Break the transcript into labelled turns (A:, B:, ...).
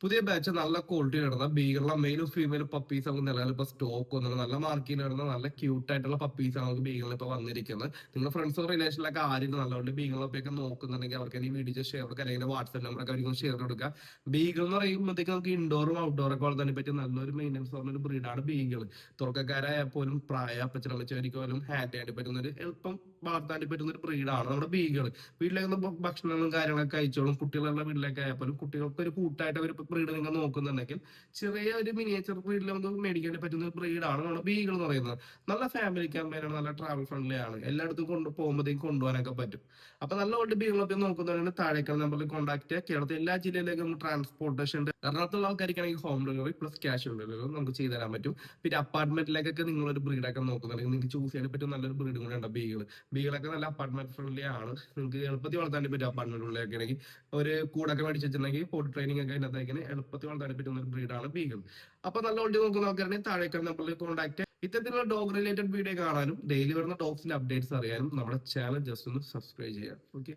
A: പുതിയ ബാച്ച് നല്ല ക്വാളിറ്റി ഇടുന്ന ബീഗറുള്ള മെയിലും ഫീമെയിലും പപ്പീസ് നമുക്ക് നിലവിൽ ഇപ്പൊ സ്റ്റോക്ക് വന്നത് നല്ല മാർക്കിൽ ഇടുന്ന നല്ല ക്യൂട്ട് ആയിട്ടുള്ള പപ്പീസ് ആണ് നമുക്ക് ബീഗറിൽ ഇപ്പൊ വന്നിരിക്കുന്നത്. നിങ്ങളുടെ ഫ്രണ്ട്സോ റിലേഷനിലൊക്കെ ആരും നല്ലതുകൊണ്ട് ബീഗറിലൊക്കെ നോക്കുന്നുണ്ടെങ്കിൽ അവർക്ക് ഈ വീഡിയോ ഷെയർ കൊടുക്കുക, അല്ലെങ്കിൽ വാട്സ്ആപ്പ് നമ്പറൊക്കെ അവർക്ക് ഷെയർ കൊടുക്കുക. ബീഗിൾ എന്ന് പറയുമ്പോഴത്തേക്ക് നമുക്ക് ഇൻഡോറും ഔട്ട്ഡോറും ഒക്കെ വളർത്താൻ പറ്റിയ നല്ലൊരു മെയിൻ്റെനൻസ് പറഞ്ഞ ഒരു ബ്രീഡാണ് ബീഗിൾ. തുറക്കക്കാരായ പോലും പ്രായ അപ്പച്ചനമ്മച്ചവർക്ക് പോലും ഹാൻഡ് ചെയ്യാൻ പറ്റുന്ന ഒരു എളുപ്പം വളർത്താൻ പറ്റുന്ന ഒരു ബ്രീഡാണ് നമ്മുടെ ബീഗിൾ. വീട്ടിലേക്ക് ഭക്ഷണങ്ങളും കാര്യങ്ങളൊക്കെ കഴിച്ചോളും. കുട്ടികളുടെ വീട്ടിലേക്ക് ആയപ്പോലും കുട്ടികൾക്ക് ഒരു കൂട്ടായിട്ട് ഒരു ബ്രീഡ് നിങ്ങൾ നോക്കുന്നുണ്ടെങ്കിൽ ചെറിയ ഒരു മിനിയേച്ചർ ബ്രീഡിൽ നമുക്ക് മേടിക്കാൻ പറ്റുന്ന ഒരു ബ്രീഡാണ് നമ്മുടെ ബീഗിൾ എന്ന് പറയുന്നത്. നല്ല ഫാമിലി ക്യാമ്പയിനാണ്, നല്ല ട്രാവൽ ഫ്രണ്ട്ലി ആണ്, എല്ലായിടത്തും പോകുമ്പോഴത്തേക്കും കൊണ്ടുപോകാനൊക്കെ പറ്റും. അപ്പൊ നല്ല ഓൾഡ് ബീഗിളൊക്കെ നോക്കുന്നുണ്ടെങ്കിൽ താഴേക്കാൾ നമ്പറിൽ കോൺടാക്ട് ചെയ്യുക. കേരളത്തിൽ എല്ലാ ജില്ലയിലേക്കും ട്രാൻസ്പോർട്ടേഷൻ ഉണ്ട്. എറണാകുളത്തുള്ള ആൾക്കാർക്കാണെങ്കിൽ home delivery plus cash on delivery നമുക്ക് ചെയ്തു തരാൻ പറ്റും. പിന്നെ അപ്പാർട്ട്മെന്റിലേക്കൊക്കെ നിങ്ങളൊരു ബ്രീഡൊക്കെ നോക്കുന്നുണ്ടെങ്കിൽ നിങ്ങൾക്ക് ചൂസ് ചെയ്യാൻ പറ്റും നല്ലൊരു ബ്രീഡും കൂടെ ഉണ്ട് ബീഗിൾ. ബീഗിളൊക്കെ നല്ല അപ്പാർട്ട്മെന്റ് ഫ്രണ്ട്ലി ആണ്, നിങ്ങൾക്ക് എളുപ്പത്തിൽ വളർത്താൻ പറ്റും. അപ്പാർട്ട്മെന്റിലൊക്കെ ആണെങ്കിൽ ഒരു കൂടൊക്കെ മേടിച്ച് വെച്ചിട്ടുണ്ടെങ്കിൽ പോട്ട് ട്രെയിനിങ് ഒക്കെ അതിനകത്തേക്ക് എളുപ്പത്തിൽ വളർത്താൻ പറ്റുന്ന ഒരു ബ്രീഡാണ് ബീഗിൾ. അപ്പൊ നല്ല ഓൾഡ് നോക്കുന്നവർക്ക് താഴേക്കാൾ നമ്പറിൽ കോൺടാക്ട്. ഇത്തരത്തിലുള്ള ഡോഗ് റിലേറ്റഡ് വീഡിയോ കാണാനും ഡെയിലി വരുന്ന ഡോഗ്സിന്റെ അപ്ഡേറ്റ്സ് അറിയാനും നമ്മുടെ ചാനൽ ജസ്റ്റ് ഒന്ന് സബ്സ്ക്രൈബ് ചെയ്യാം. ഓക്കെ.